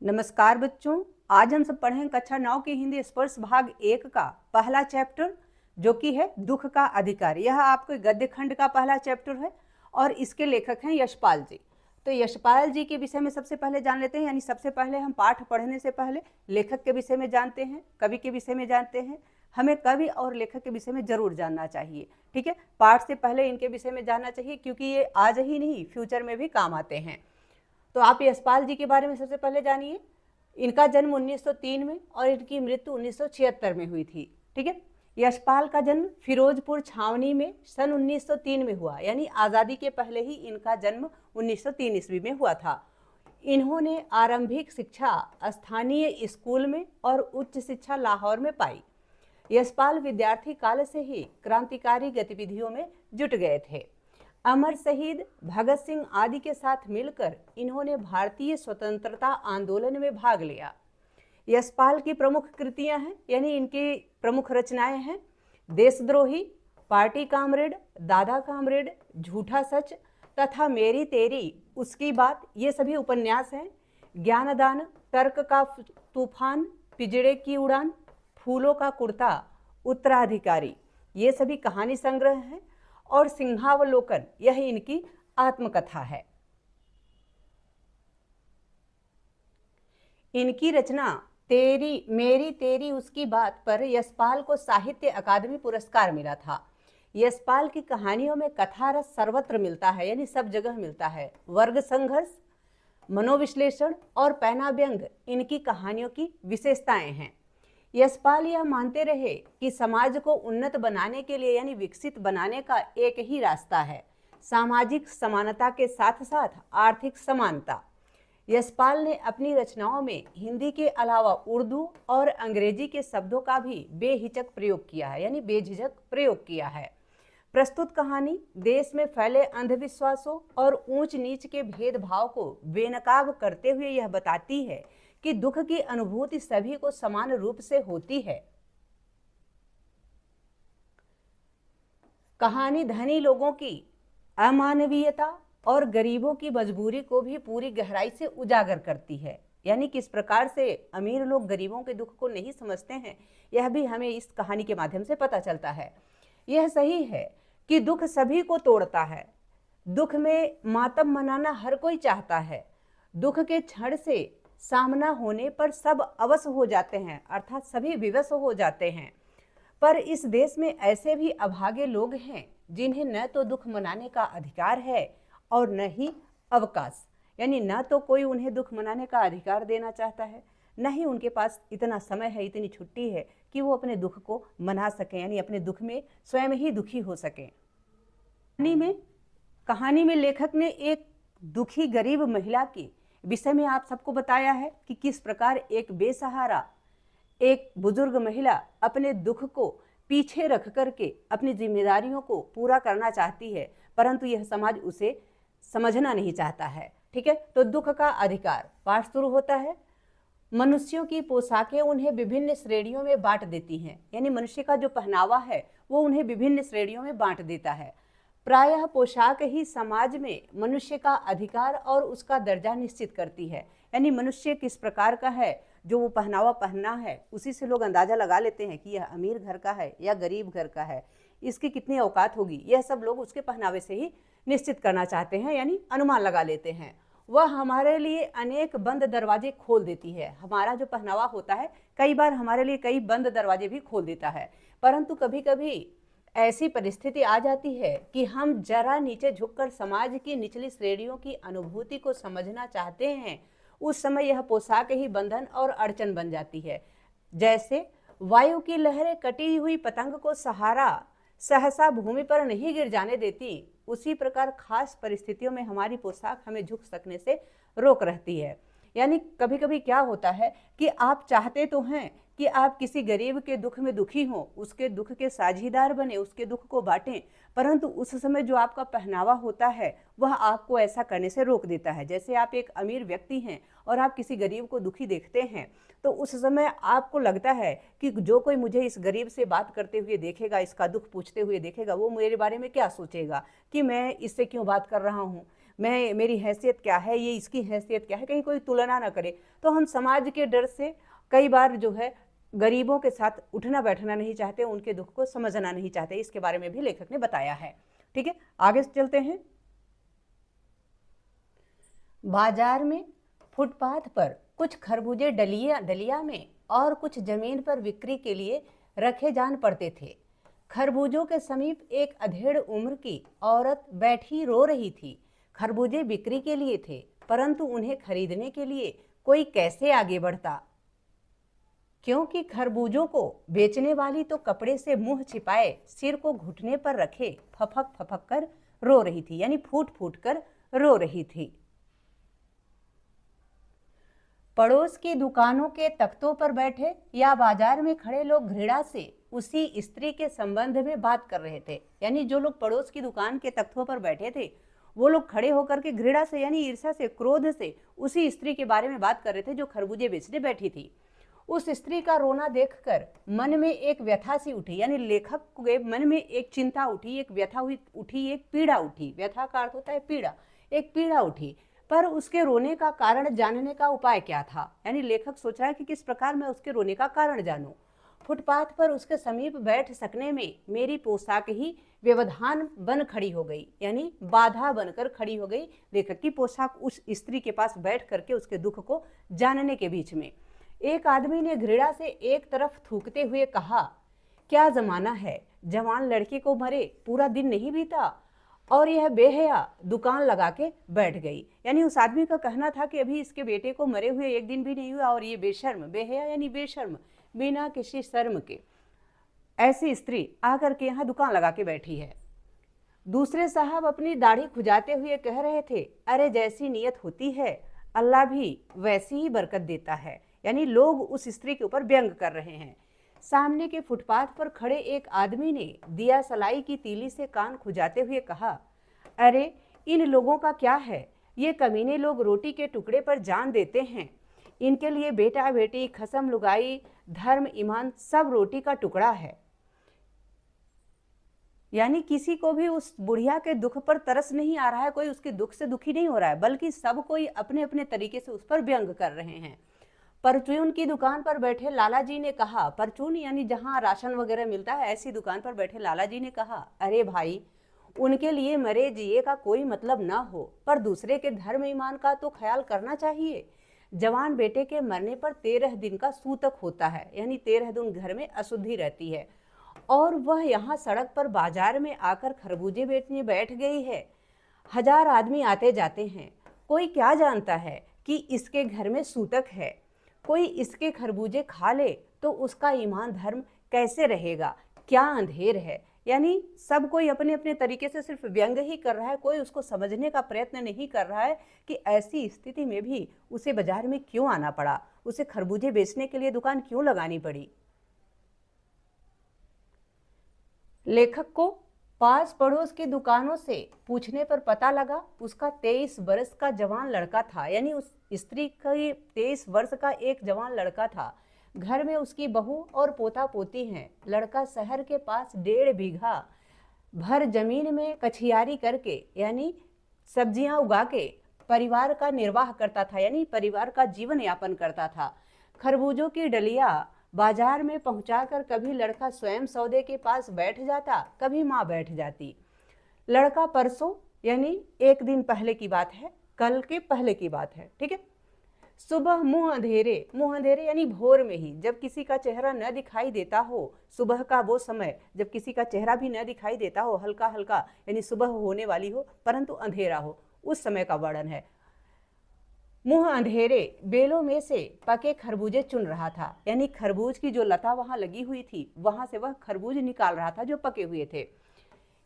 नमस्कार बच्चों, आज हम सब पढ़ेंगे कक्षा 9 की हिंदी स्पर्श भाग 1 का पहला चैप्टर जो कि है दुख का अधिकार। यह आपके गद्य खंड का पहला चैप्टर है और इसके लेखक हैं यशपाल जी। तो यशपाल जी के विषय में सबसे पहले जान लेते हैं, यानी सबसे पहले हम पाठ पढ़ने से पहले लेखक के विषय में जानते हैं, कवि के विषय में जानते हैं। हमें कवि और लेखक के विषय में जरूर जानना चाहिए, ठीक है। पाठ से पहले इनके विषय में जानना चाहिए क्योंकि ये आज ही नहीं फ्यूचर में भी काम आते हैं। तो आप यशपाल जी के बारे में सबसे पहले जानिए। इनका जन्म 1903 में और इनकी मृत्यु 1976 में हुई थी, ठीक है। यशपाल का जन्म फिरोजपुर छावनी में सन 1903 में हुआ, यानी आज़ादी के पहले ही इनका जन्म 1903 ईस्वी में हुआ था। इन्होंने आरंभिक शिक्षा स्थानीय स्कूल में और उच्च शिक्षा लाहौर में पाई। यशपाल विद्यार्थी काल से ही क्रांतिकारी गतिविधियों में जुट गए थे। अमर शहीद भगत सिंह आदि के साथ मिलकर इन्होंने भारतीय स्वतंत्रता आंदोलन में भाग लिया। यशपाल की प्रमुख कृतियां हैं, यानी इनकी प्रमुख रचनाएं हैं देशद्रोही, पार्टी कामरेड, दादा कामरेड, झूठा सच तथा मेरी तेरी उसकी बात, ये सभी उपन्यास हैं। ज्ञानदान, तर्क का तूफान, पिजड़े की उड़ान, फूलों का कुर्ता, उत्तराधिकारी, ये सभी कहानी संग्रह हैं। और सिंहावलोकन, यह इनकी आत्मकथा है। इनकी रचना तेरी मेरी तेरी उसकी बात पर यशपाल को साहित्य अकादमी पुरस्कार मिला था। यशपाल की कहानियों में कथा रस सर्वत्र मिलता है, यानी सब जगह मिलता है। वर्ग संघर्ष, मनोविश्लेषण और पैना व्यंग इनकी कहानियों की विशेषताएं हैं। यशपाल यह मानते रहे कि समाज को उन्नत बनाने के लिए, यानी विकसित बनाने का एक ही रास्ता है, सामाजिक समानता के साथ साथ आर्थिक समानता। यशपाल ने अपनी रचनाओं में हिंदी के अलावा उर्दू और अंग्रेजी के शब्दों का भी बेहिचक प्रयोग किया है, यानी बेझिझक प्रयोग किया है। प्रस्तुत कहानी देश में फैले अंधविश्वासों और ऊंच नीच के भेदभाव को बेनकाब करते हुए यह बताती है कि दुख की अनुभूति सभी को समान रूप से होती है। कहानी धनी लोगों की अमानवीयता और गरीबों की मजबूरी को भी पूरी गहराई से उजागर करती है, यानी किस प्रकार से अमीर लोग गरीबों के दुख को नहीं समझते हैं, यह भी हमें इस कहानी के माध्यम से पता चलता है। यह सही है कि दुख सभी को तोड़ता है। दुख में मातम मनाना हर कोई चाहता है। दुख के क्षण से सामना होने पर सब अवश हो जाते हैं, अर्थात सभी विवश हो जाते हैं। पर इस देश में ऐसे भी अभागे लोग हैं जिन्हें न तो दुख मनाने का अधिकार है और न ही अवकाश, यानी न तो कोई उन्हें दुख मनाने का अधिकार देना चाहता है, न ही उनके पास इतना समय है, इतनी छुट्टी है कि वो अपने दुख को मना सकें, यानी अपने दुख में स्वयं ही दुखी हो सकें। कहानी में लेखक ने एक दुखी गरीब महिला की विषय में आप सबको बताया है कि किस प्रकार एक बेसहारा, एक बुजुर्ग महिला अपने दुख को पीछे रख करके अपनी जिम्मेदारियों को पूरा करना चाहती है, परंतु यह समाज उसे समझना नहीं चाहता है, ठीक है। तो दुख का अधिकार पाठ शुरू होता है। मनुष्यों की पोशाकें उन्हें विभिन्न श्रेणियों में बांट देती हैं, यानी मनुष्य का जो पहनावा है वो उन्हें विभिन्न श्रेणियों में बांट देता है। प्रायः पोशाक ही समाज में मनुष्य का अधिकार और उसका दर्जा निश्चित करती है, यानी मनुष्य किस प्रकार का है, जो वो पहनावा पहनना है उसी से लोग अंदाजा लगा लेते हैं कि यह अमीर घर का है या गरीब घर का है, इसकी कितनी औकात होगी, यह सब लोग उसके पहनावे से ही निश्चित करना चाहते हैं, यानी अनुमान लगा लेते हैं। वह हमारे लिए अनेक बंद दरवाजे खोल देती है। हमारा जो पहनावा होता है कई बार हमारे लिए कई बंद दरवाजे भी खोल देता है, परंतु कभी कभी ऐसी परिस्थिति आ जाती है कि हम जरा नीचे झुककर समाज की निचली श्रेणियों की अनुभूति को समझना चाहते हैं। उस समय यह पोशाक ही बंधन और अड़चन बन जाती है। जैसे वायु की लहरें कटी हुई पतंग को सहारा सहसा भूमि पर नहीं गिर जाने देती, उसी प्रकार खास परिस्थितियों में हमारी पोशाक हमें झुक सकने से रोक रहती है। यानी कभी कभी क्या होता है कि आप चाहते तो हैं कि आप किसी गरीब के दुख में दुखी हों, उसके दुख के साझीदार बने, उसके दुख को बांटें, परंतु उस समय जो आपका पहनावा होता है वह आपको ऐसा करने से रोक देता है। जैसे आप एक अमीर व्यक्ति हैं और आप किसी गरीब को दुखी देखते हैं तो उस समय आपको लगता है कि जो कोई मुझे इस गरीब से बात करते हुए देखेगा, इसका दुख पूछते हुए देखेगा, वो मेरे बारे में क्या सोचेगा कि मैं इससे क्यों बात कर रहा हूँ, मेरी हैसियत क्या है, ये इसकी हैसियत क्या है, कहीं कोई तुलना ना करे। तो हम समाज के डर से कई बार जो है गरीबों के साथ उठना बैठना नहीं चाहते, उनके दुख को समझना नहीं चाहते। इसके बारे में भी लेखक ने बताया है। ठीक है, आगे चलते हैं। बाजार में फुटपाथ पर कुछ खरबूजे डलिया में और कुछ जमीन पर बिक्री के लिए रखे जान पड़ते थे। खरबूजों के समीप एक अधेड़ उम्र की औरत बैठी रो रही थी। खरबूजे बिक्री के लिए थे, परंतु उन्हें खरीदने के लिए कोई कैसे आगे बढ़ता, क्योंकि खरबूजों को बेचने वाली तो कपड़े से मुंह छिपाए सिर को घुटने पर रखे फपक फपक कर रो रही थी, यानी फूट फूट कर रो रही थी। पड़ोस की दुकानों के तख्तों पर बैठे या बाजार में खड़े लोग घृणा से उसी स्त्री के संबंध में बात कर रहे थे। यानी जो लोग पड़ोस की दुकान के तख्तों पर बैठे थे, वो लोग खड़े होकर के घृणा से यानी ईर्ष्या से, क्रोध से उसी स्त्री के बारे में बात कर रहे थे जो खरबूजे बेचने बैठी थी। उस स्त्री का रोना देखकर मन में एक व्यथा सी उठी, यानी लेखक के मन में एक चिंता उठी, एक व्यथा उठी, एक पीड़ा उठी। व्यथा का अर्थ होता है पीड़ा। एक पीड़ा उठी, पर उसके रोने का कारण जानने का उपाय क्या था। यानी लेखक सोच रहा है कि किस प्रकार मैं उसके रोने का कारण जानूं। फुटपाथ पर उसके समीप बैठ सकने में मेरी पोशाक ही व्यवधान बन खड़ी हो गई, यानी बाधा बनकर खड़ी हो गई। लेखक की पोशाक उस स्त्री के पास बैठ करके उसके दुख को जानने के बीच में। एक आदमी ने घृणा से एक तरफ थूकते हुए कहा, क्या जमाना है, जवान लड़के को मरे पूरा दिन नहीं बीता और यह बेहया दुकान लगा के बैठ गई। यानी उस आदमी का कहना था कि अभी इसके बेटे को मरे हुए एक दिन भी नहीं हुआ और ये बेशर्म, बेहया यानी बेशर्म, बिना किसी शर्म के ऐसी स्त्री आकर के यहाँ दुकान लगा के बैठी है। दूसरे साहब अपनी दाढ़ी खुजाते हुए कह रहे थे, अरे जैसी नीयत होती है अल्लाह भी वैसी ही बरकत देता है। यानी लोग उस स्त्री के ऊपर व्यंग कर रहे हैं। सामने के फुटपाथ पर खड़े एक आदमी ने दिया सलाई की तीली से कान खुजाते हुए कहा, अरे इन लोगों का क्या है, ये कमीने लोग रोटी के टुकड़े पर जान देते हैं। इनके लिए बेटा बेटी, खसम लुगाई, धर्म, ईमान सब रोटी का टुकड़ा है। यानी किसी को भी उस बुढ़िया के दुख पर तरस नहीं आ रहा है, कोई उसके दुख से दुखी नहीं हो रहा है, बल्कि सब कोई अपने अपने तरीके से उस पर व्यंग कर रहे हैं। परचून की दुकान पर बैठे लाला जी ने कहा, परचून यानी जहां राशन वगैरह मिलता है, ऐसी दुकान पर बैठे लाला जी ने कहा, अरे भाई उनके लिए मरे जिए का कोई मतलब ना हो, पर दूसरे के धर्म ईमान का तो ख्याल करना चाहिए। जवान बेटे के मरने पर 13 दिन का सूतक होता है, यानी 13 दिन घर में अशुद्धि रहती है, और वह यहाँ सड़क पर बाजार में आकर खरबूजे बेचने बैठ गई है। 1000 आदमी आते जाते हैं, कोई क्या जानता है कि इसके घर में सूतक है। कोई इसके खरबूजे खा ले तो उसका ईमान धर्म कैसे रहेगा, क्या अंधेर है। यानी सब कोई अपने अपने तरीके से सिर्फ व्यंग ही कर रहा है, कोई उसको समझने का प्रयत्न नहीं कर रहा है कि ऐसी स्थिति में भी उसे बाजार में क्यों आना पड़ा, उसे खरबूजे बेचने के लिए दुकान क्यों लगानी पड़ी। लेखक को पास पड़ोस की दुकानों से पूछने पर पता लगा उसका 23 वर्ष का जवान लड़का था। यानी उस स्त्री का 23 वर्ष का एक जवान लड़का था। घर में उसकी बहू और पोता पोती हैं। लड़का शहर के पास 1.5 बीघा भर जमीन में कछियारी करके यानी सब्जियां उगा के परिवार का निर्वाह करता था, यानी परिवार का जीवन यापन करता था। खरबूजों की डलिया बाजार में पहुंचाकर कभी लड़का स्वयं सौदे के पास बैठ जाता, कभी माँ बैठ जाती। लड़का परसों यानी एक दिन पहले की बात है, कल के पहले की बात है, ठीक है। सुबह मुंह अंधेरे यानी भोर में ही, जब किसी का चेहरा न दिखाई देता हो, सुबह का वो समय जब किसी का चेहरा भी न दिखाई देता हो, हल्का हल्का यानी सुबह होने वाली हो परंतु अंधेरा हो, उस समय का वर्णन है। मुंह अंधेरे बेलों में से पके खरबूजे चुन रहा था, यानी खरबूज की जो लता वहां लगी हुई थी वहां से वह खरबूज निकाल रहा था जो पके हुए थे।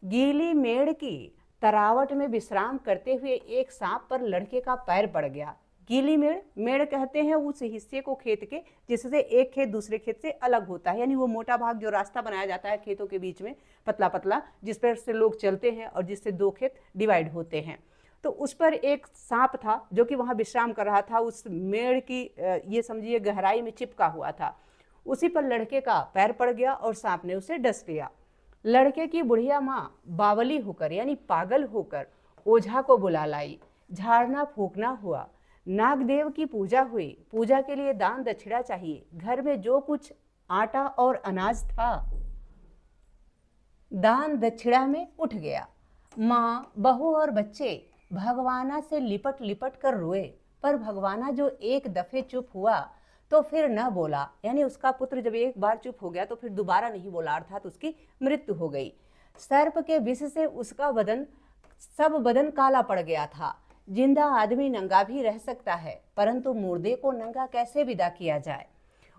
गीली मेड़ की तरावट में विश्राम करते हुए एक सांप पर लड़के का पैर पड़ गया। गीली मेड़ कहते हैं उस हिस्से को खेत के जिससे एक खेत दूसरे खेत से अलग होता है, यानी वो मोटा भाग जो रास्ता बनाया जाता है खेतों के बीच में, पतला पतला, जिस पर से लोग चलते हैं और जिससे 2 खेत डिवाइड होते हैं। तो उस पर एक सांप था जो कि वहाँ विश्राम कर रहा था, उस मेड़ की ये समझिए गहराई में चिपका हुआ था। उसी पर लड़के का पैर पड़ गया और सांप ने उसे डस लिया। लड़के की बुढ़िया माँ बावली होकर यानी पागल होकर ओझा को बुला लाई, झाड़ना फूकना हुआ, नागदेव की पूजा हुई, पूजा के लिए दान दक्षिणा चाहिए, घर में जो कुछ आटा और अनाज था दान दक्षिणा में उठ गया। माँ, बहू और बच्चे भगवाना से लिपट लिपट कर रोए, पर भगवाना जो एक दफे चुप हुआ तो फिर न बोला, यानी उसका पुत्र जब एक बार चुप हो गया तो फिर दोबारा नहीं बोला, अर्थात उसकी मृत्यु हो गई। सर्प के विष से उसका सब बदन काला पड़ गया था। जिंदा आदमी नंगा भी रह सकता है, परंतु मुर्दे को नंगा कैसे विदा किया जाए?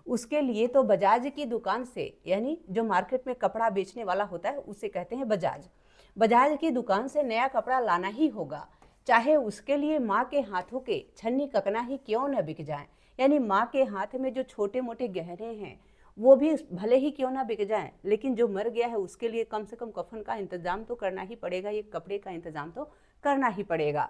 उसके लिए तो बजाज की दुकान से, यानी जो मार्केट में कपड़ा बेचने वाला होता है उसे कहते हैं बजाज, बजाज की दुकान से नया कपड़ा लाना ही होगा, चाहे उसके लिए माँ के हाथों के छन्नी ककना ही क्यों न बिक जाए। यानी माँ के हाथ में जो छोटे मोटे गहने हैं वो भी भले ही क्यों ना बिक जाएं, लेकिन जो मर गया है उसके लिए कम से कम कफन का इंतजाम तो करना ही पड़ेगा, ये कपड़े का इंतजाम तो करना ही पड़ेगा।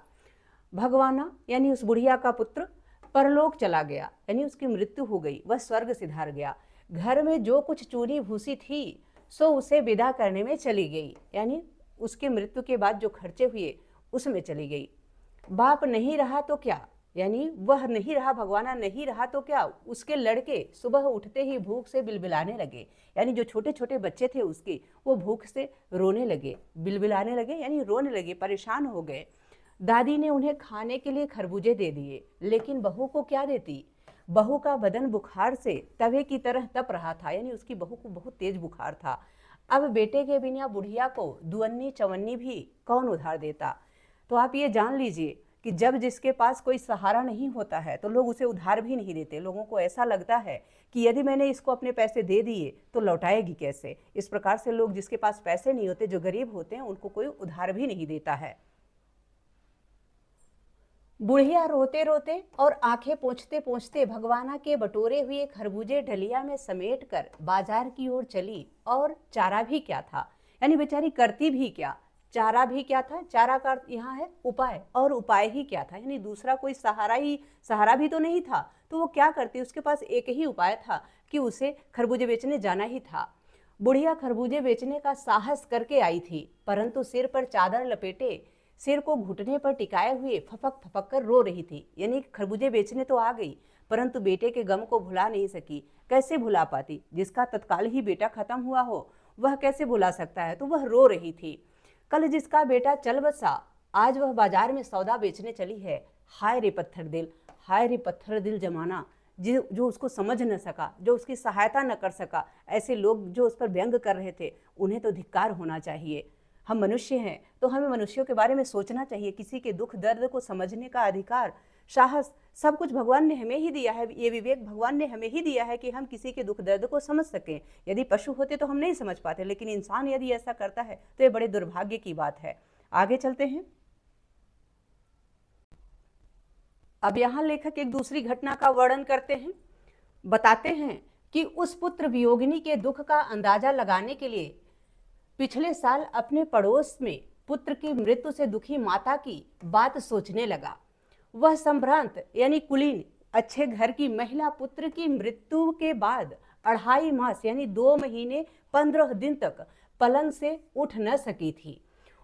भगवाना यानी उस बुढ़िया का पुत्र परलोक चला गया, यानी उसकी मृत्यु हो गई, वह स्वर्ग सिधार गया। घर में जो कुछ चूनी भूसी थी सो उसे विदा करने में चली गई, यानी उसके मृत्यु के बाद जो खर्चे हुए उसमें चली गई। बाप नहीं रहा तो क्या, यानी वह नहीं रहा, भगवाना नहीं रहा तो क्या, उसके लड़के सुबह उठते ही भूख से बिलबिलाने लगे, यानी जो छोटे छोटे बच्चे थे उसके, वो भूख से रोने लगे, बिलबिलाने लगे, यानी रोने लगे, परेशान हो गए। दादी ने उन्हें खाने के लिए खरबूजे दे दिए, लेकिन बहू को क्या देती? बहू का बदन बुखार से तवे की तरह तप रहा था, यानी उसकी बहू को बहुत तेज बुखार था। अब बेटे के बिना बुढ़िया को दुअन्नी चवन्नी भी कौन उधार देता? तो आप ये जान लीजिए कि जब जिसके पास कोई सहारा नहीं होता है तो लोग उसे उधार भी नहीं देते। लोगों को ऐसा लगता है कि यदि मैंने इसको अपने पैसे दे दिए तो लौटाएगी कैसे। इस प्रकार से लोग जिसके पास पैसे नहीं होते, जो गरीब होते हैं, उनको कोई उधार भी नहीं देता है। बुढ़िया रोते रोते और आंखें पोंछते पोंछते भगवाना के बटोरे हुए खरबूजे डलिया में समेट कर बाजार की ओर चली। और चारा भी क्या था, यानी बेचारी करती भी क्या, चारा भी क्या था? चारा का यहाँ है उपाय, और उपाय ही क्या था, यानी दूसरा कोई सहारा भी तो नहीं था। तो वो क्या करती? उसके पास एक ही उपाय था कि उसे खरबूजे बेचने जाना ही था। बुढ़िया खरबूजे बेचने का साहस करके आई थी, परंतु सिर पर चादर लपेटे, सिर को घुटने पर टिकाए हुए फपक फपक कर रो रही थी। यानी खरबूजे बेचने तो आ गई, परंतु बेटे के गम को भुला नहीं सकी। कैसे भुला पाती? जिसका तत्काल ही बेटा खत्म हुआ हो वह कैसे भुला सकता है? तो वह रो रही थी। कल जिसका बेटा चल बसा, आज वह बाजार में सौदा बेचने चली है। हाय रे पत्थर दिल, हाय रे पत्थर दिल जमाना, जो उसको समझ न सका, जो उसकी सहायता न कर सका। ऐसे लोग जो उस पर व्यंग कर रहे थे, उन्हें तो धिक्कार होना चाहिए। हम मनुष्य हैं तो हमें मनुष्यों के बारे में सोचना चाहिए। किसी के दुख दर्द को समझने का अधिकार, साहस, सब कुछ भगवान ने हमें ही दिया है। ये विवेक भगवान ने हमें ही दिया है कि हम किसी के दुख दर्द को समझ सकें। यदि पशु होते तो हम नहीं समझ पाते, लेकिन इंसान यदि ऐसा करता है तो ये बड़े दुर्भाग्य की बात है। आगे चलते हैं। अब यहाँ लेखक एक दूसरी घटना का वर्णन करते हैं। बताते हैं कि उस पुत्र वियोगिनी के दुख का अंदाजा लगाने के लिए पिछले साल अपने पड़ोस में पुत्र की मृत्यु से दुखी माता की बात सोचने लगा। वह संभ्रांत यानी कुलीन अच्छे घर की महिला पुत्र की मृत्यु के बाद 2.5 मास यानी 2 महीने 15 दिन तक पलंग से उठ न सकी थी।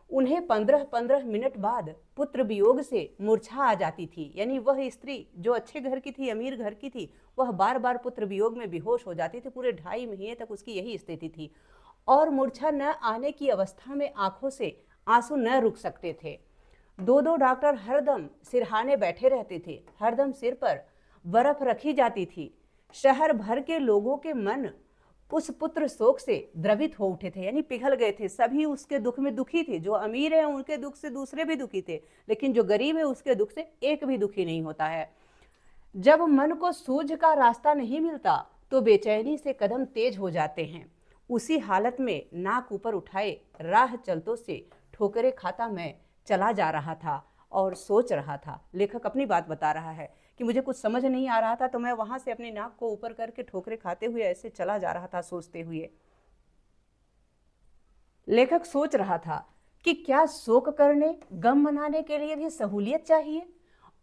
उन्हें 15-15 मिनट बाद पुत्र वियोग से मूर्छा आ जाती थी। यानी वह स्त्री जो अच्छे घर की थी, अमीर घर की थी, वह बार बार पुत्र वियोग में बेहोश हो जाती थी। पूरे 2.5 महीने तक उसकी यही स्थिति थी और मूर्छा न आने की अवस्था में आंखों से आंसू न रुक सकते थे। 2 डॉक्टर हरदम सिरहाने बैठे रहते थे, हरदम सिर पर बर्फ रखी जाती थी। शहर भर के लोगों के मन उस पुत्र शोक से द्रवित हो उठे थे, यानी पिघल गए थे। सभी उसके दुख में दुखी थे। जो अमीर है उनके दुख से दूसरे भी दुखी थे, लेकिन जो गरीब है उसके दुख से एक भी दुखी नहीं होता है। जब मन को सूझ का रास्ता नहीं मिलता तो बेचैनी से कदम तेज हो जाते हैं। उसी हालत में नाक ऊपर उठाए राह चलतों से ठोकरे खाता मैं चला जा रहा था और सोच रहा था। लेखक अपनी बात बता रहा है कि मुझे कुछ समझ नहीं आ रहा था तो मैं वहां से अपनी नाक को ऊपर करके ठोकरे खाते हुए ऐसे चला जा रहा था, सोचते हुए। लेखक सोच रहा था कि क्या शोक करने, गम मनाने के लिए भी सहूलियत चाहिए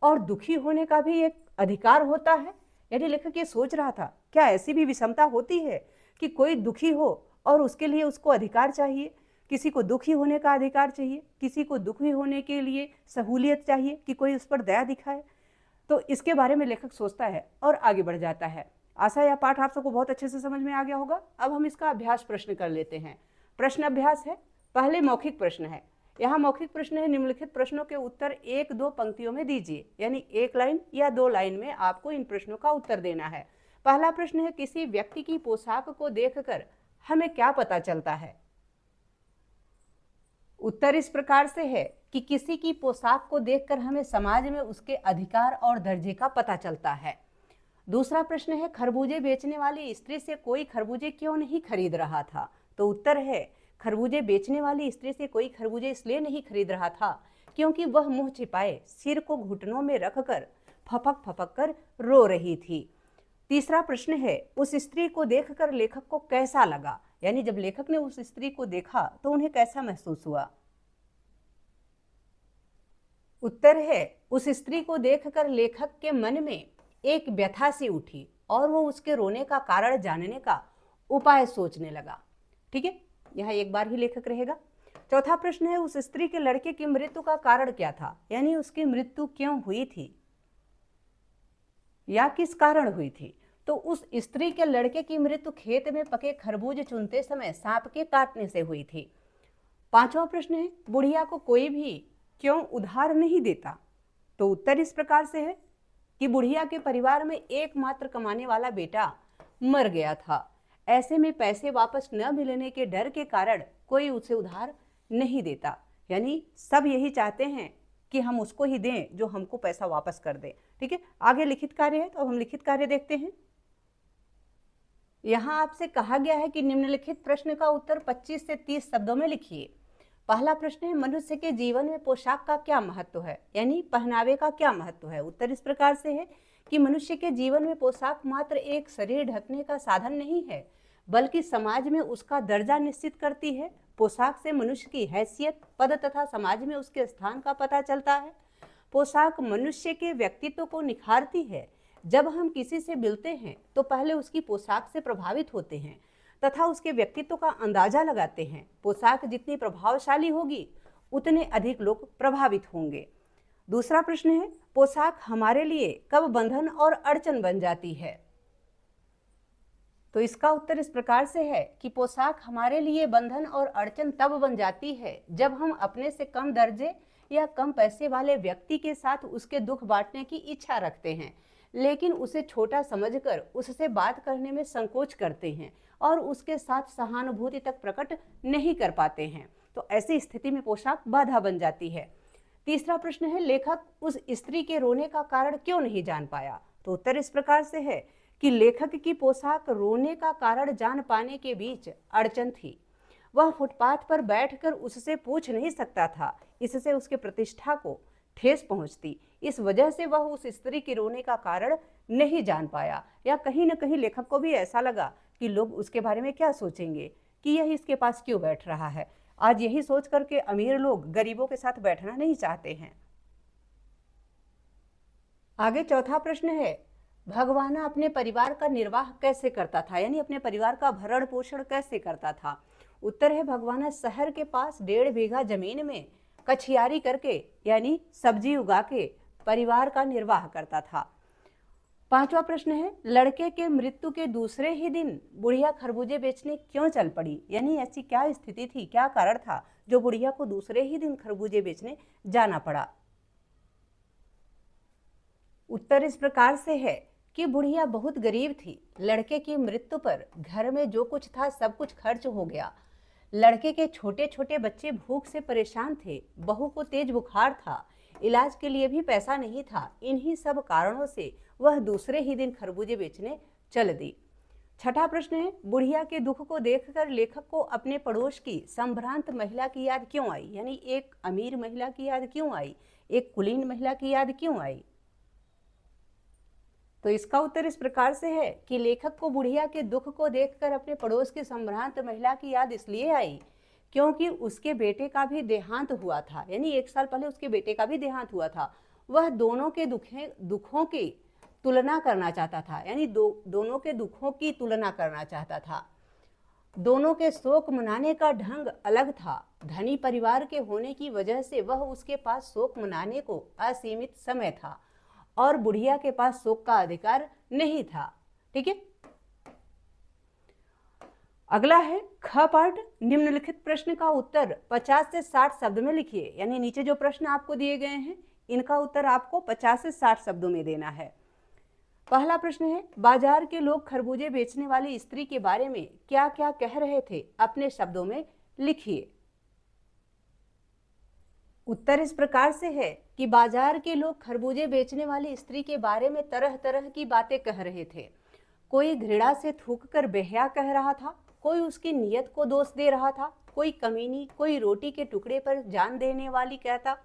और दुखी होने का भी एक अधिकार होता है। यानी लेखक ये सोच रहा था, क्या ऐसी भी विषमता होती है कि कोई दुखी हो और उसके लिए उसको अधिकार चाहिए? किसी को दुखी होने का अधिकार चाहिए, किसी को दुखी होने के लिए सहूलियत चाहिए कि कोई उस पर दया दिखाए। तो इसके बारे में लेखक सोचता है और आगे बढ़ जाता है। आशा यह पाठ आप सबको बहुत अच्छे से समझ में आ गया होगा। अब हम इसका अभ्यास प्रश्न कर लेते हैं। प्रश्न अभ्यास है, पहले मौखिक प्रश्न है। यहाँ मौखिक प्रश्न है, निम्नलिखित प्रश्नों के उत्तर 1-2 पंक्तियों में दीजिए, यानी 1 लाइन या 2 लाइन में आपको इन प्रश्नों का उत्तर देना है। पहला प्रश्न है, किसी व्यक्ति की पोशाक को देखकर हमें क्या पता चलता है? उत्तर इस प्रकार से है कि किसी की पोशाक को देखकर हमें समाज में उसके अधिकार और दर्जे का पता चलता है। दूसरा प्रश्न है, खरबूजे बेचने वाली स्त्री से कोई खरबूजे क्यों नहीं खरीद रहा था? तो उत्तर है, खरबूजे बेचने वाली स्त्री से कोई खरबूजे इसलिए नहीं खरीद रहा था क्योंकि वह मुंह छिपाए सिर को घुटनों में रखकर फपक फपक कर रो रही थी। तीसरा प्रश्न है, उस स्त्री को देखकर लेखक को कैसा लगा? यानी जब लेखक ने उस स्त्री को देखा तो उन्हें कैसा महसूस हुआ? उत्तर है, उस स्त्री को देखकर लेखक के मन में एक व्यथा सी उठी और वो उसके रोने का कारण जानने का उपाय सोचने लगा। ठीक है, यहाँ एक बार ही लेखक रहेगा। चौथा प्रश्न है, उस स्त्री के लड़के की मृत्यु का कारण क्या था? यानी उसकी मृत्यु क्यों हुई थी या किस कारण हुई थी? तो उस स्त्री के लड़के की मृत्यु खेत में पके खरबूज चुनते समय सांप के काटने से हुई थी। पांचवा प्रश्न है, बुढ़िया को कोई भी क्यों उधार नहीं देता? तो उत्तर इस प्रकार से है कि बुढ़िया के परिवार में एकमात्र कमाने वाला बेटा मर गया था। ऐसे में पैसे वापस न मिलने के डर के कारण कोई उसे उधार नहीं देता। यानी सब यही चाहते हैं कि हम उसको ही दें जो हमको पैसा वापस कर दे। ठीक है, आगे लिखित कार्य है, तो हम लिखित कार्य देखते हैं। यहाँ आपसे कहा गया है कि निम्नलिखित प्रश्न का उत्तर 25 से 30 शब्दों में लिखिए। पहला प्रश्न है, मनुष्य के जीवन में पोशाक का क्या महत्व है? यानी पहनावे का क्या महत्व है? उत्तर इस प्रकार से है कि मनुष्य के जीवन में पोशाक मात्र एक शरीर ढकने का साधन नहीं है, बल्कि समाज में उसका दर्जा निश्चित करती है। पोशाक से मनुष्य की हैसियत, पद तथा समाज में उसके स्थान का पता चलता है। पोशाक मनुष्य के व्यक्तित्व को निखारती है। जब हम किसी से मिलते हैं तो पहले उसकी पोशाक से प्रभावित होते हैं तथा उसके व्यक्तित्व का अंदाजा लगाते हैं। पोशाक जितनी प्रभावशाली होगी उतने अधिक लोग प्रभावित होंगे। दूसरा प्रश्न है, पोशाक हमारे लिए कब बंधन और अड़चन बन जाती है? तो इसका उत्तर इस प्रकार से है कि पोशाक हमारे लिए बंधन और अड़चन तब बन जाती है जब हम अपने से कम दर्जे या कम पैसे वाले व्यक्ति के साथ उसके दुख बांटने की इच्छा रखते हैं, लेकिन उसे छोटा समझकर उससे बात करने में संकोच करते हैं और उसके साथ सहानुभूति तक प्रकट नहीं कर पाते हैं। तो ऐसी स्थिति में पोशाक बाधा बन जाती है। तीसरा प्रश्न है, लेखक उस स्त्री के रोने का कारण क्यों नहीं जान पाया? तो उत्तर इस प्रकार से है कि लेखक की पोशाक रोने का कारण जान पाने के बीच अड़चन थी। वह फुटपाथ पर बैठकर उससे पूछ नहीं सकता था, इससे उसके प्रतिष्ठा को ठेस पहुंचती। इस वजह से वह उस स्त्री के रोने का कारण नहीं जान पाया, या कहीं न कहीं लेखक को भी ऐसा लगा कि लोग उसके बारे में क्या सोचेंगे कि यह इसके पास क्यों बैठ रहा है। आज यही सोच करके अमीर लोग गरीबों के साथ बैठना नहीं चाहते हैं। आगे चौथा प्रश्न है, भगवाना अपने परिवार का निर्वाह कैसे करता था? यानी अपने परिवार का भरण पोषण कैसे करता था? उत्तर है, भगवाना शहर के पास 1.5 बीघा जमीन में कछियारी करके यानी सब्जी उगा के परिवार का निर्वाह करता था। पांचवा प्रश्न है, लड़के के मृत्यु के दूसरे ही दिन बुढ़िया खरबूजे बेचने क्यों चल पड़ी? यानी ऐसी क्या स्थिति थी, क्या कारण था जो बुढ़िया को दूसरे ही दिन खरबूजे बेचने जाना पड़ा? उत्तर इस प्रकार से है कि बुढ़िया बहुत गरीब थी। लड़के की मृत्यु पर घर में जो कुछ था सब कुछ खर्च हो गया। लड़के के छोटे छोटे बच्चे भूख से परेशान थे, बहू को तेज बुखार था, इलाज के लिए भी पैसा नहीं था। इन्हीं सब कारणों से वह दूसरे ही दिन खरबूजे बेचने चल दी। छठा प्रश्न है, बुढ़िया के दुख को देखकर लेखक को अपने पड़ोस की संभ्रांत महिला की याद क्यों आई? यानी एक अमीर महिला की याद क्यों आई, एक कुलीन महिला की याद क्यों आई? तो इसका उत्तर इस प्रकार से है कि लेखक को बुढ़िया के दुख को देखकर अपने पड़ोस की संभ्रांत महिला की याद इसलिए आई क्योंकि उसके बेटे का भी देहांत हुआ था। यानी 1 साल पहले उसके बेटे का भी देहांत हुआ था। वह दोनों के दुखों की तुलना करना चाहता था, यानी दोनों के दुखों की तुलना करना चाहता था। दोनों के शोक मनाने का ढंग अलग था। धनी परिवार के होने की वजह से वह उसके पास शोक मनाने को असीमित समय था और बुढ़िया के पास शोक का अधिकार नहीं था। ठीक है, अगला है ख पार्ट। निम्नलिखित प्रश्न का उत्तर 50 से 60 शब्द में लिखिए। यानी नीचे जो प्रश्न आपको दिए गए हैं इनका उत्तर आपको 50 से 60 शब्दों में देना है। पहला प्रश्न है, बाजार के लोग खरबूजे बेचने वाली स्त्री के बारे में क्या क्या कह रहे थे, अपने शब्दों में लिखिए। उत्तर इस प्रकार से है कि बाजार के लोग खरबूजे बेचने वाली स्त्री के बारे में तरह तरह की बातें कह रहे थे। कोई घृणा से थूककर बेहया कह रहा था, कोई उसकी नीयत को दोष दे रहा था, कोई कमीनी, कोई रोटी के टुकड़े पर जान देने वाली कहता,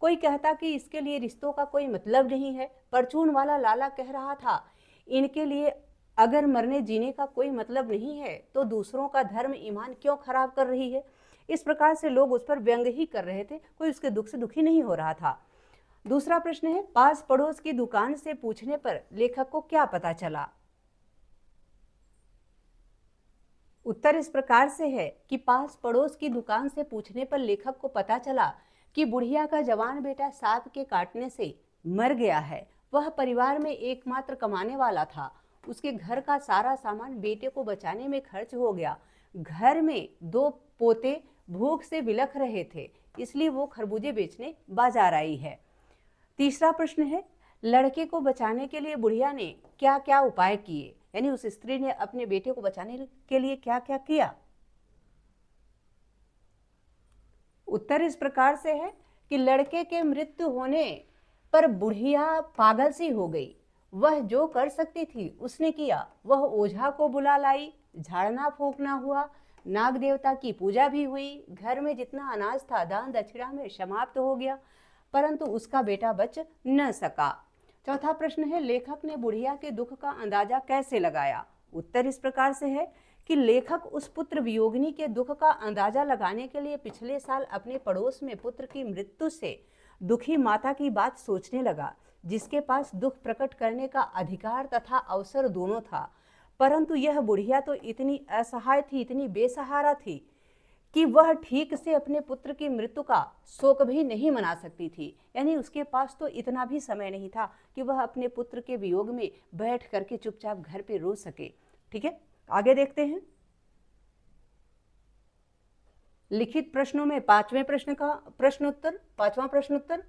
कोई कहता कि इसके लिए रिश्तों का कोई मतलब नहीं है। परचून वाला लाला कह रहा था, इनके लिए अगर मरने जीने का कोई मतलब नहीं है तो दूसरों का धर्म ईमान क्यों खराब कर रही है। इस प्रकार से लोग उस पर व्यंग ही कर रहे थे, कोई उसके दुख से दुखी नहीं हो रहा था। दूसरा प्रश्न है, पास पड़ोस की दुकान से पूछने पर लेखक को क्या पता चला। उत्तर इस प्रकार से है कि पास पड़ोस की दुकान से पूछने पर लेखक को पता चला कि बुढ़िया का जवान बेटा सांप के काटने से मर गया है। वह परिवार में एकमात्र कमाने वाला था। उसके घर का सारा सामान बेटे को बचाने में खर्च हो गया। घर में 2 पोते भूख से बिलख रहे थे, इसलिए वो खरबूजे बेचने बाजार आई है। तीसरा प्रश्न है, लड़के को बचाने के लिए बुढ़िया ने क्या क्या उपाय किए। यानी उस स्त्री ने अपने बेटे को बचाने के लिए क्या क्या किया। उत्तर इस प्रकार से है कि लड़के के मृत्यु होने पर बुढ़िया पागल सी हो गई। वह जो कर सकती थी उसने किया। वह ओझा को बुला लाई, झाड़ना फूकना हुआ, नाग देवता की पूजा भी हुई, घर में जितना अनाज था दान दक्षिणा में समाप्त हो गया, परंतु उसका बेटा बच न सका। चौथा प्रश्न है, लेखक ने बुढ़िया के दुख का अंदाजा कैसे लगाया। उत्तर इस प्रकार से है कि लेखक उस पुत्र वियोगिनी के दुख का अंदाजा लगाने के लिए पिछले साल अपने पड़ोस में पुत्र की मृत्यु से दुखी माता की बात सोचने लगा, जिसके पास दुख प्रकट करने का अधिकार तथा अवसर दोनों था। परंतु यह बुढ़िया तो इतनी असहाय थी, इतनी बेसहारा थी कि वह ठीक से अपने पुत्र की मृत्यु का शोक भी नहीं मना सकती थी। यानी उसके पास तो इतना भी समय नहीं था कि वह अपने पुत्र के वियोग में बैठ करके चुपचाप घर पे रो सके। ठीक है, आगे देखते हैं। लिखित प्रश्नों में पांचवा प्रश्नोत्तर।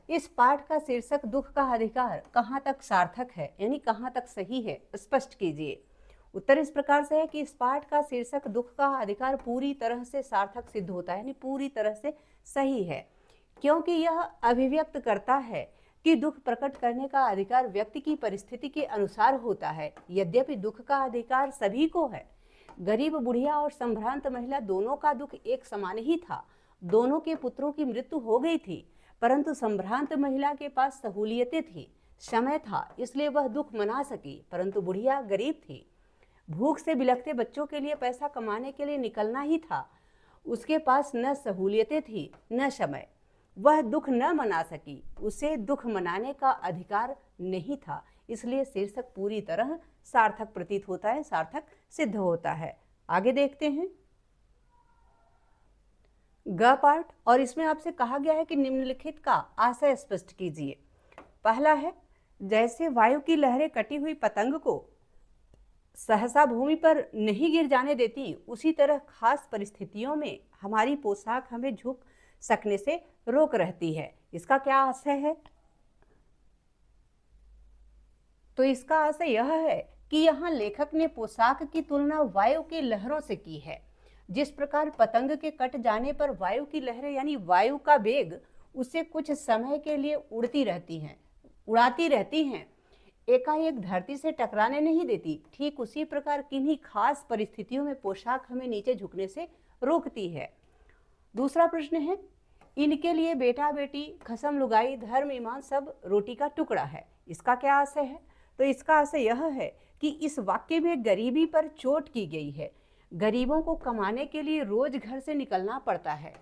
इस पाठ का शीर्षक दुख का अधिकार कहाँ तक सार्थक है, यानी कहाँ तक सही है, स्पष्ट कीजिए। उत्तर इस प्रकार से है कि इस पाठ का शीर्षक दुख का अधिकार पूरी तरह से सार्थक सिद्ध होता है, यानी पूरी तरह से सही है, क्योंकि यह अभिव्यक्त करता है कि दुख प्रकट करने का अधिकार व्यक्ति की परिस्थिति के अनुसार होता है। यद्यपि दुख का अधिकार सभी को है। गरीब बुढ़िया और संभ्रांत महिला दोनों का दुख एक समान ही था। दोनों के पुत्रों की मृत्यु हो गई थी, परंतु संभ्रांत महिला के पास सहूलियतें थी, समय था, इसलिए वह दुख मना सकी। परंतु बुढ़िया गरीब थी, भूख से बिलखते बच्चों के लिए पैसा कमाने के लिए निकलना ही था। उसके पास न सहूलियतें थी न समय, वह दुख न मना सकी, उसे दुख मनाने का अधिकार नहीं था। इसलिए शीर्षक पूरी तरह सार्थक प्रतीत होता है, सार्थक सिद्ध होता है। आगे देखते हैं ग पार्ट, और इसमें आपसे कहा गया है कि निम्नलिखित का आशय स्पष्ट कीजिए। पहला है, जैसे वायु की लहरें कटी हुई पतंग को सहसा भूमि पर नहीं गिर जाने देती, उसी तरह खास परिस्थितियों में हमारी पोशाक हमें झुक सकने से रोक रहती है। इसका क्या आशय है? तो इसका आशय यह है कि यहाँ लेखक ने पोशाक की तुलना वायु की लहरों से की है। जिस प्रकार पतंग के कट जाने पर वायु की लहरें यानी वायु का वेग उसे कुछ समय के लिए उड़ाती रहती हैं, एकाएक धरती से टकराने नहीं देती, ठीक उसी प्रकार किन्हीं खास परिस्थितियों में पोशाक हमें नीचे झुकने से रोकती है। दूसरा प्रश्न है, इनके लिए बेटा बेटी, खसम लुगाई, धर्म ईमान सब रोटी का टुकड़ा है। इसका क्या आशय है? तो इसका आशय यह है कि इस वाक्य में गरीबी पर चोट की गई है। गरीबों को कमाने के लिए रोज घर से निकलना पड़ता है,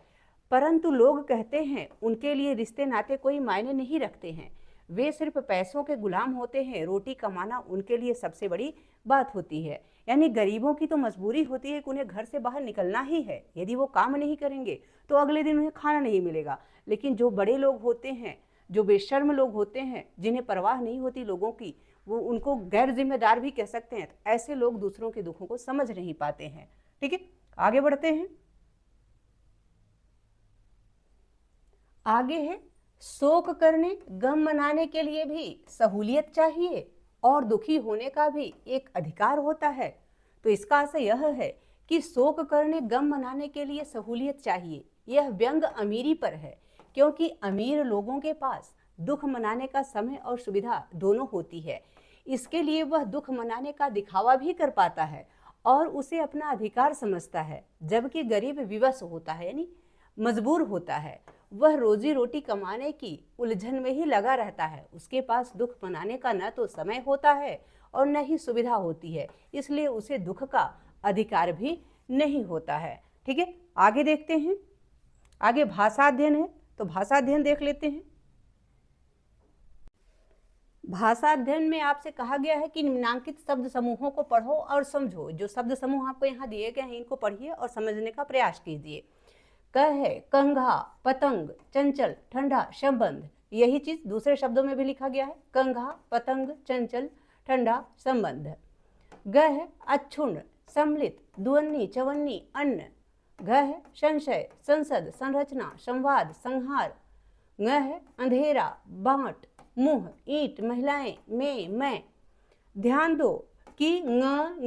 परंतु लोग कहते हैं उनके लिए रिश्ते नाते कोई मायने नहीं रखते हैं। वे सिर्फ पैसों के गुलाम होते हैं, रोटी कमाना उनके लिए सबसे बड़ी बात होती है। यानी गरीबों की तो मजबूरी होती है कि उन्हें घर से बाहर निकलना ही है, यदि वो काम नहीं करेंगे तो अगले दिन उन्हें खाना नहीं मिलेगा। लेकिन जो बड़े लोग होते हैं, जो बेशर्म लोग होते हैं, जिन्हें परवाह नहीं होती लोगों की, वो उनको गैर जिम्मेदार भी कह सकते हैं, तो ऐसे लोग दूसरों के दुखों को समझ नहीं पाते हैं। ठीक है, आगे बढ़ते हैं। आगे है, शोक करने गम मनाने के लिए भी सहूलियत चाहिए और दुखी होने का भी एक अधिकार होता है। तो इसका अर्थ यह है कि शोक करने गम मनाने के लिए सहूलियत चाहिए। यह व्यंग अमीरी पर है, क्योंकि अमीर लोगों के पास दुख मनाने का समय और सुविधा दोनों होती है। इसके लिए वह दुख मनाने का दिखावा भी कर पाता है और उसे अपना अधिकार समझता है, जबकि गरीब विवश होता है, यानी मजबूर होता है। वह रोजी रोटी कमाने की उलझन में ही लगा रहता है। उसके पास दुख मनाने का न तो समय होता है और न ही सुविधा होती है, इसलिए उसे दुख का अधिकार भी नहीं होता है। ठीक है, आगे देखते हैं। आगे भाषा अध्ययन है, तो भाषा अध्ययन देख लेते हैं। भाषा अध्ययन में आपसे कहा गया है कि निम्नांकित शब्द समूहों को पढ़ो और समझो। जो शब्द समूह आपको यहाँ दिए गए हैं, इनको पढ़िए और समझने का प्रयास कीजिए। कह है कंघा, पतंग, चंचल, ठंडा, संबंध। यही चीज दूसरे शब्दों में भी लिखा गया है, कंघा, पतंग, चंचल, ठंडा, संबंध। ग है अक्षुण, सम्मिलित, दुअन्नी, चवन्नी, अन्न। घ है संशय, संसद, संरचना, संवाद, संहार। ङ है अंधेरा, बांट, मुंह, ईंट, महिलाएं, मैं। ध्यान दो कि ङ,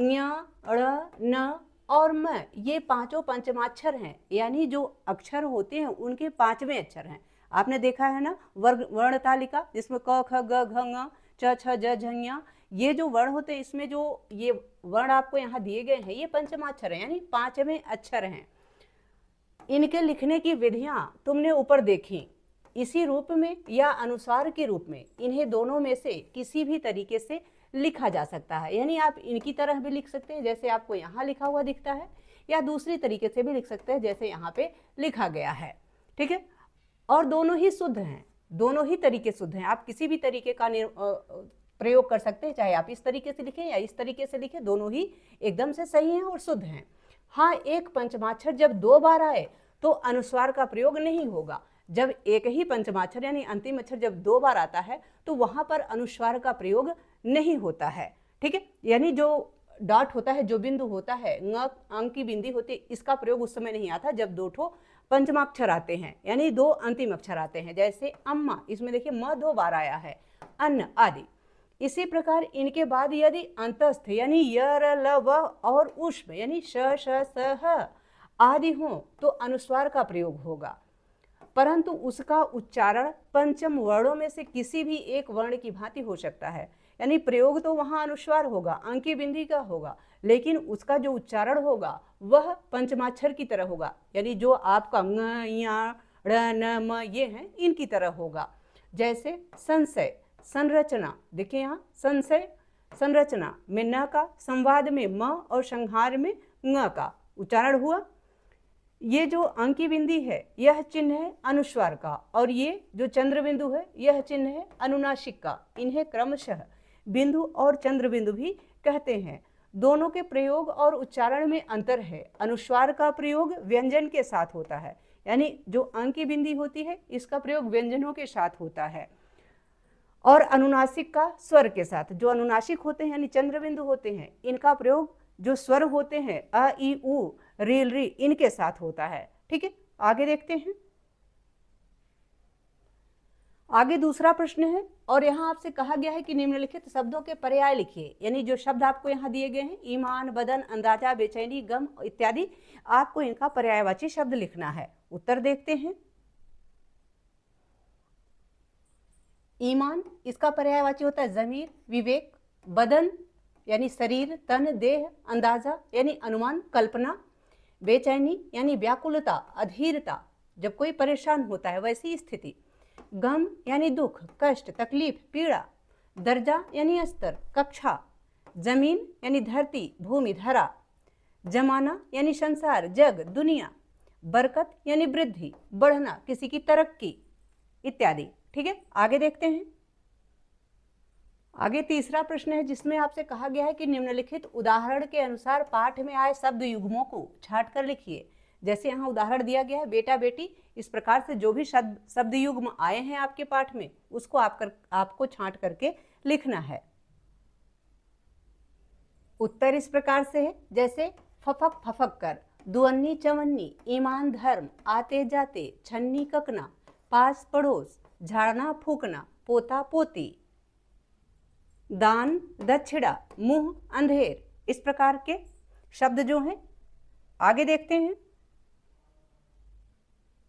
ञ, ड़, न और म ये पांचों पंचमाक्षर हैं, यानी जो अक्षर होते हैं उनके पांचवें अक्षर हैं। आपने देखा है ना वर्ण तालिका, जिसमें क, ख, ग, घ, ङ, च, छ, ज, झ, ञ, ये जो वर्ण होते हैं, इसमें जो ये वर्ण आपको यहाँ दिए गए हैं, ये पंचमाक्षर हैं, यानी पांचवें अक्षर हैं। इनके लिखने की विधियां तुमने ऊपर देखी। इसी रूप में या अनुस्वार के रूप में इन्हें दोनों में से किसी भी तरीके से लिखा जा सकता है। यानी आप इनकी तरह भी लिख सकते हैं, जैसे आपको यहाँ लिखा हुआ दिखता है, या दूसरी तरीके से भी लिख सकते हैं, जैसे यहाँ पे लिखा गया है। ठीक है, और दोनों ही शुद्ध हैं, दोनों ही तरीके शुद्ध हैं। आप किसी भी तरीके का प्रयोग कर सकते हैं, चाहे आप इस तरीके से लिखें या इस तरीके से लिखें, दोनों ही एकदम से सही हैं और शुद्ध हैं। हाँ, एक पंचमाक्षर जब दो बार आए तो अनुस्वार का प्रयोग नहीं होगा। जब एक ही पंचमाक्षर यानी अंतिम अक्षर जब दो बार आता है तो वहां पर अनुस्वार का प्रयोग नहीं होता है। ठीक है, यानी जो डॉट होता है, जो बिंदु होता है, ङ अंक की बिंदी होती है, इसका प्रयोग उस समय नहीं आता जब दो ठो पंचमाक्षर आते हैं, यानी दो अंतिम अक्षर आते हैं। जैसे अम्मा, इसमें देखिए म दो बार आया है, अन्न आदि। इसी प्रकार इनके बाद यदि अंतस्थ यानी य, र, ल, व और उष्म यानी श, श, स, ह आदि हो तो अनुस्वार का प्रयोग होगा, परंतु उसका उच्चारण पंचम वर्णों में से किसी भी एक वर्ण की भांति हो सकता है। यानी प्रयोग तो वहां अनुस्वार होगा, अंकी बिंदी का होगा, लेकिन उसका जो उच्चारण होगा वह पंचमाक्षर की तरह होगा, यानी जो आपका ङ, ञ, ड़, न, म ये हैं, इनकी तरह होगा। जैसे संशय, संरचना, देखिए यहाँ संशय, संरचना में न का, संवाद में म और संहार में ङ का उच्चारण हुआ। ये जो अंकी बिंदी है यह चिन्ह है अनुस्वार का, और ये जो चंद्र बिंदु है यह चिन्ह है अनुनासिक का। इन्हें क्रमशः बिंदु और चंद्र बिंदु भी कहते हैं। दोनों के प्रयोग और उच्चारण में अंतर है। अनुस्वार का प्रयोग व्यंजन के साथ होता है, यानी जो अंकी बिंदी होती है इसका प्रयोग व्यंजनों के साथ होता है, और अनुनासिक का स्वर के साथ। जो अनुनासिक होते हैं यानी चंद्र बिंदु होते हैं, इनका प्रयोग जो स्वर होते हैं अ, इ, उ, रील, री, इनके साथ होता है। ठीक है, आगे देखते हैं। आगे दूसरा प्रश्न है, और यहाँ आपसे कहा गया है कि निम्नलिखित शब्दों के पर्याय लिखिए। यानी जो शब्द आपको यहाँ दिए गए हैं, ईमान, बदन, अंदाजा, बेचैनी, गम इत्यादि, आपको इनका पर्यायवाची शब्द लिखना है। उत्तर देखते हैं। ईमान, इसका पर्यायवाची होता है जमीर, विवेक। बदन यानी शरीर, तन, देह। अंदाजा यानी अनुमान, कल्पना। बेचैनी यानी व्याकुलता, अधीरता, जब कोई परेशान होता है वैसी स्थिति। गम यानी दुख, कष्ट, तकलीफ, पीड़ा। दर्जा यानी स्तर, कक्षा। जमीन यानी धरती, भूमि, धरा। जमाना यानी संसार, जग, दुनिया। बरकत यानी वृद्धि, बढ़ना, किसी की तरक्की इत्यादि। ठीक है, आगे देखते हैं। आगे तीसरा प्रश्न है जिसमें आपसे कहा गया है कि निम्नलिखित उदाहरण के अनुसार पाठ में आए शब्द युग्मों को छांट कर लिखिए। जैसे यहाँ उदाहरण दिया गया है बेटा बेटी, इस प्रकार से जो भी शब्द युग्म आए हैं आपके पाठ में उसको आपको छांट करके लिखना है। उत्तर इस प्रकार से है, जैसे फफक फफक कर, दुअन्नी चवन्नी, ईमान धर्म, आते जाते, छन्नी ककना, पास पड़ोस, झाड़ना फूकना, पोता पोती, दान दक्षिणा, मुंह अंधेर, इस प्रकार के शब्द जो हैं। आगे देखते हैं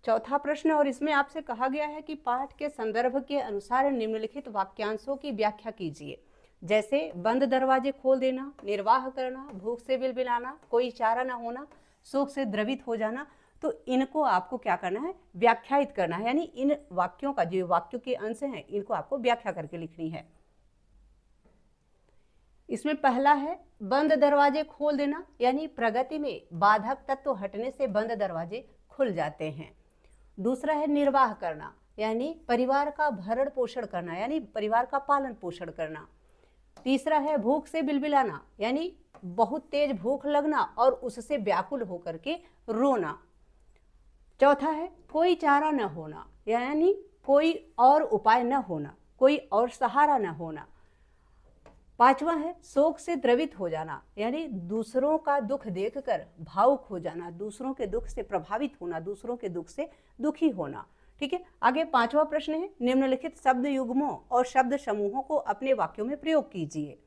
चौथा प्रश्न, और इसमें आपसे कहा गया है कि पाठ के संदर्भ के अनुसार निम्नलिखित वाक्यांशों की व्याख्या कीजिए। जैसे बंद दरवाजे खोल देना, निर्वाह करना, भूख से बिलबिलाना, कोई चारा न होना, शोक से द्रवित हो जाना। तो इनको आपको क्या करना है, व्याख्यायित करना है, यानी इन वाक्यों का जो वाक्यों के अंश हैं इनको आपको व्याख्या करके लिखनी है। इसमें पहला है बंद दरवाजे खोल देना, यानी प्रगति में बाधक तत्व हटने से बंद दरवाजे खुल जाते हैं। दूसरा है निर्वाह करना, यानी परिवार का भरण पोषण करना, यानी परिवार का पालन पोषण करना। तीसरा है भूख से बिलबिलाना, यानी बहुत तेज भूख लगना और उससे व्याकुल होकर के रोना। चौथा है कोई चारा न होना, यानी कोई और उपाय न होना, कोई और सहारा न होना। पांचवा है शोक से द्रवित हो जाना, यानी दूसरों का दुख देखकर भावुक हो जाना, दूसरों के दुख से प्रभावित होना, दूसरों के दुख से दुखी होना। ठीक है, आगे पांचवा प्रश्न है निम्नलिखित शब्द युग्मों और शब्द समूहों को अपने वाक्यों में प्रयोग कीजिए।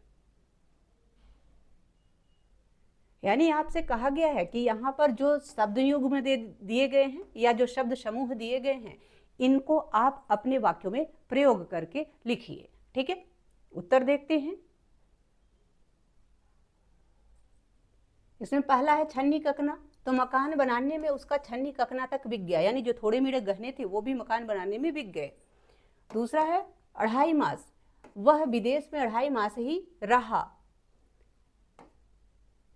यानी आपसे कहा गया है कि यहाँ पर जो शब्द युग्म दिए गए हैं या जो शब्द समूह दिए गए हैं इनको आप अपने वाक्यों में प्रयोग करके लिखिए। ठीक है, उत्तर देखते हैं। इसमें पहला है छन्नी ककना, तो मकान बनाने में उसका छन्नी ककना तक बिक गया, यानी जो थोड़े मीड़े गहने थे वो भी मकान बनाने में बिक गए। दूसरा है अढ़ाई मास, वह विदेश में अढ़ाई मास ही रहा।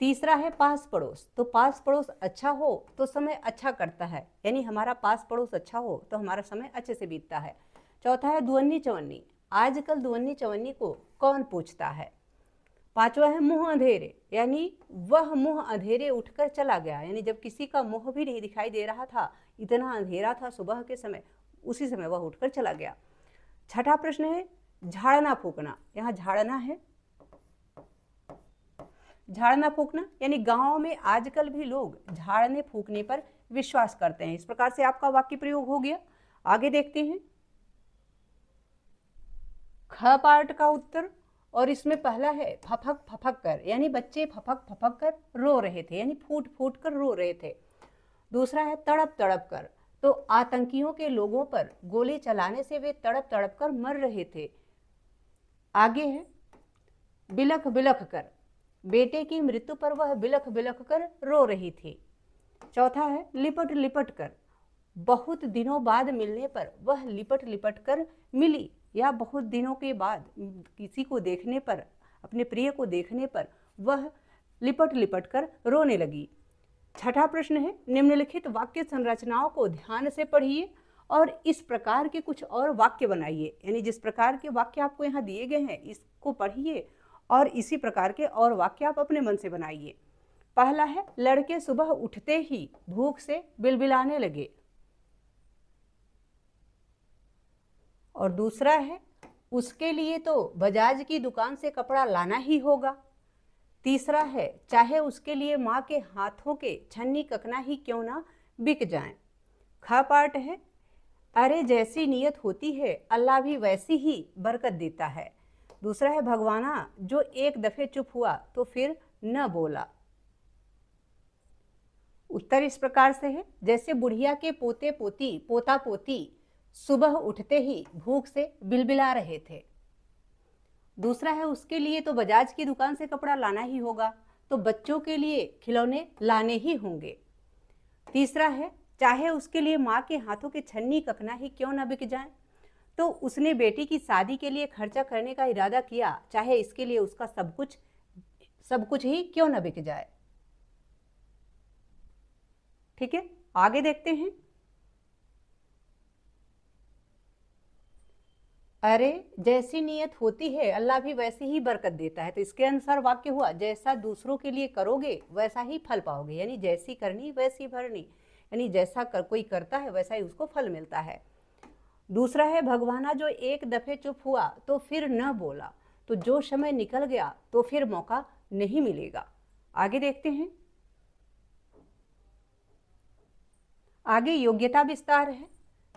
तीसरा है पास पड़ोस, तो पास पड़ोस अच्छा हो तो समय अच्छा करता है, यानी हमारा पास पड़ोस अच्छा हो तो हमारा समय अच्छे से बीतता है। चौथा है दुअन्नी चवन्नी, आजकल दुअन्नी चवन्नी को कौन पूछता है। पांचवा है मुंह अंधेरे, यानी वह मुंह अंधेरे उठकर चला गया, यानी जब किसी का मुंह भी नहीं दिखाई दे रहा था, इतना अंधेरा था सुबह के समय, उसी समय वह उठकर चला गया। छठा प्रश्न है झाड़ना फूकना, यहाँ झाड़ना है, झाड़ना फूकना यानी गांव में आजकल भी लोग झाड़ने फूकने पर विश्वास करते हैं। इस प्रकार से आपका वाक्य प्रयोग हो गया। आगे देखते हैं ख पार्ट का उत्तर, और इसमें पहला है फफक फफक कर, यानी बच्चे फफक फफक कर रो रहे थे, यानी फूट फूट कर रो रहे थे। दूसरा है तड़प तड़प कर, तो आतंकियों के लोगों पर गोली चलाने से वे तड़प तड़प कर मर रहे थे। आगे है बिलख बिलख कर, बेटे की मृत्यु पर वह बिलख बिलख कर रो रही थी। चौथा है लिपट लिपट कर, बहुत दिनों बाद मिलने पर वह लिपट लिपट कर मिली, या बहुत दिनों के बाद किसी को देखने पर, अपने प्रिय को देखने पर वह लिपट लिपट कर रोने लगी। छठा प्रश्न है निम्नलिखित वाक्य संरचनाओं को ध्यान से पढ़िए और इस प्रकार के कुछ और वाक्य बनाइए, यानी जिस प्रकार के वाक्य आपको यहाँ दिए गए हैं इसको पढ़िए और इसी प्रकार के और वाक्य आप अपने मन से बनाइए। पहला है लड़के सुबह उठते ही भूख से बिलबिलाने लगे, और दूसरा है उसके लिए तो बजाज की दुकान से कपड़ा लाना ही होगा। तीसरा है चाहे उसके लिए माँ के हाथों के छन्नी ककना ही क्यों ना बिक जाएं। ख पार्ट है अरे जैसी नीयत होती है अल्लाह भी वैसी ही बरकत देता है। दूसरा है भगवाना जो एक दफे चुप हुआ तो फिर न बोला। उत्तर इस प्रकार से है जैसे बुढ़िया के पोते पोती पोता पोती सुबह उठते ही भूख से बिलबिला रहे थे। दूसरा है उसके लिए तो बजाज की दुकान से कपड़ा लाना ही होगा, तो बच्चों के लिए खिलौने लाने ही होंगे। तीसरा है चाहे उसके लिए माँ के हाथों के छन्नी ककना ही क्यों न बिक जाए, तो उसने बेटी की शादी के लिए खर्चा करने का इरादा किया, चाहे इसके लिए उसका सब कुछ ही क्यों न बिक जाए। ठीक है, आगे देखते हैं। अरे जैसी नीयत होती है अल्लाह भी वैसी ही बरकत देता है। तो इसके अनुसार वाक्य हुआ, जैसा दूसरों के लिए करोगे वैसा ही फल पाओगे, यानी जैसी करनी वैसी भरनी, यानी जैसा कोई करता है वैसा ही उसको फल मिलता है। दूसरा है, भगवाना जो एक दफे चुप हुआ तो फिर न बोला, तो जो समय निकल गया तो फिर मौका नहीं मिलेगा। आगे देखते हैं। आगे योग्यता विस्तार है।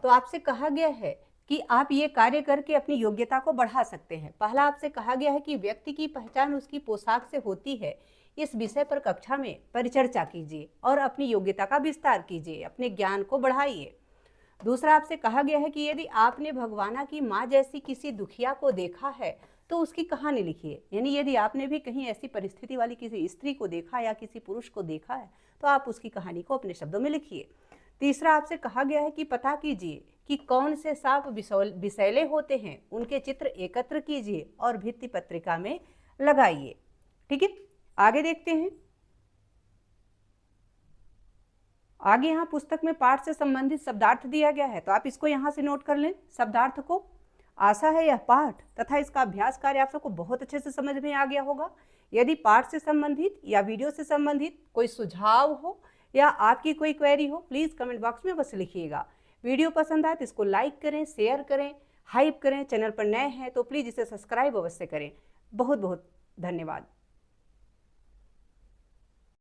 तो आपसे कहा गया है कि आप ये कार्य करके अपनी योग्यता को बढ़ा सकते हैं। पहला आपसे कहा गया है कि व्यक्ति की पहचान उसकी पोशाक से होती है। इस विषय पर कक्षा में परिचर्चा कीजिए और अपनी योग्यता का विस्तार कीजिए, अपने ज्ञान को बढ़ाइए। दूसरा आपसे कहा गया है कि यदि आपने भगवाना की माँ जैसी किसी दुखिया को देखा है तो उसकी कहानी लिखिए, यानी यदि आपने भी कहीं ऐसी परिस्थिति वाली किसी स्त्री को देखा या किसी पुरुष को देखा है तो आप उसकी कहानी को अपने शब्दों में लिखिए। तीसरा आपसे कहा गया है कि पता कीजिए कि कौन से सांप विषैले होते हैं, उनके चित्र एकत्र कीजिए और भित्ति पत्रिका में लगाइए। ठीक है, आगे देखते हैं। आगे यहाँ पुस्तक में पाठ से संबंधित शब्दार्थ दिया गया है, तो आप इसको यहाँ से नोट कर लें शब्दार्थ को। आशा है यह पाठ तथा इसका अभ्यास कार्य आप सबको बहुत अच्छे से समझ में आ गया होगा। यदि पाठ से संबंधित या वीडियो से संबंधित कोई सुझाव हो या आपकी कोई क्वेरी हो, प्लीज़ कमेंट बॉक्स में बस लिखिएगा। वीडियो पसंद आए तो इसको लाइक करें, शेयर करें, हाइप करें। चैनल पर नए हैं तो प्लीज़ इसे सब्सक्राइब अवश्य करें। बहुत बहुत धन्यवाद।